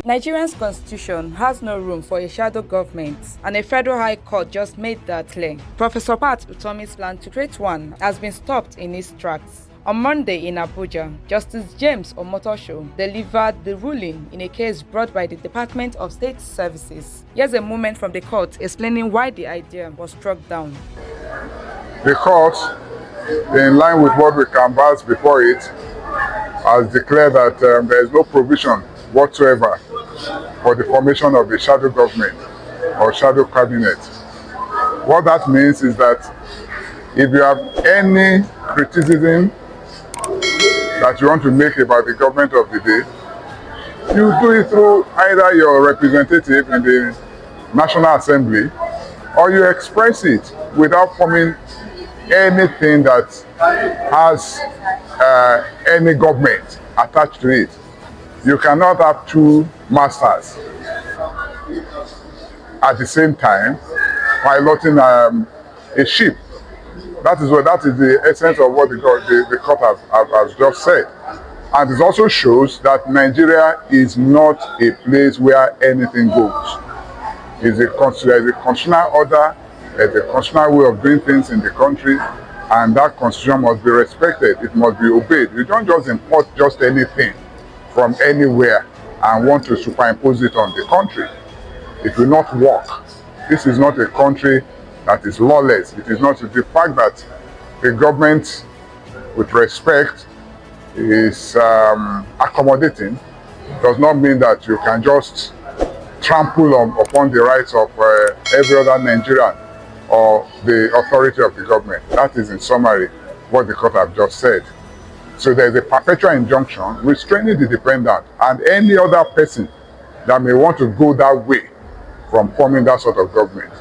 Nigeria's constitution has no room for a shadow government, and a federal high court just made that clear. Professor Pat Utomi's plan to create one has been stopped in its tracks. On Monday in Abuja, Justice James Omotosho delivered the ruling in a case brought by the Department of State Services. Here's a moment from the court explaining why the idea was struck down. The court, in line with what we canvassed before it, has declared that there is no provision whatsoever for the formation of a shadow government or shadow cabinet. What that means is that if you have any criticism that you want to make about the government of the day, you do it through either your representative in the National Assembly, or you express it without forming anything that has any government attached to it. You cannot have two masters at the same time piloting a ship. That is the essence of what the court has just said. And it also shows that Nigeria is not a place where anything goes. There's a constitutional order, there's a constitutional way of doing things in the country, and that constitution must be respected, it must be obeyed. You don't just import just anything from anywhere and want to superimpose it on the country. It will not work. This is not a country that is lawless. It is not. The fact that the government, with respect, is accommodating does not mean that you can just trample upon the rights of every other Nigerian or the authority of the government. That is, in summary, what the court have just said. So there is a perpetual injunction restraining the defendant and any other person that may want to go that way from forming that sort of government.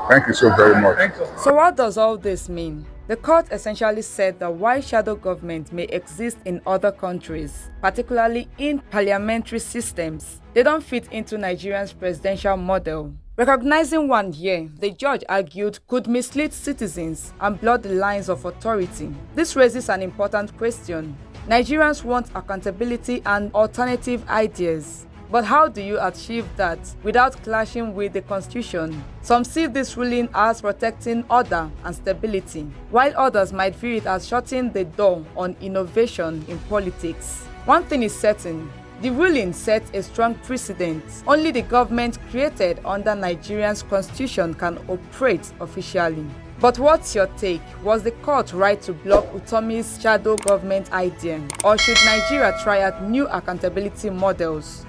Thank you so very much. So what does all this mean? The court essentially said that while shadow government may exist in other countries, particularly in parliamentary systems, they don't fit into Nigeria's presidential model. Recognizing one here, the judge argued, could mislead citizens and blur the lines of authority. This raises an important question. Nigerians want accountability and alternative ideas. But how do you achieve that without clashing with the constitution? Some see this ruling as protecting order and stability, while others might view it as shutting the door on innovation in politics. One thing is certain. The ruling sets a strong precedent. Only the government created under Nigeria's constitution can operate officially. But what's your take? Was the court right to block Utomi's shadow government idea? Or should Nigeria try out new accountability models?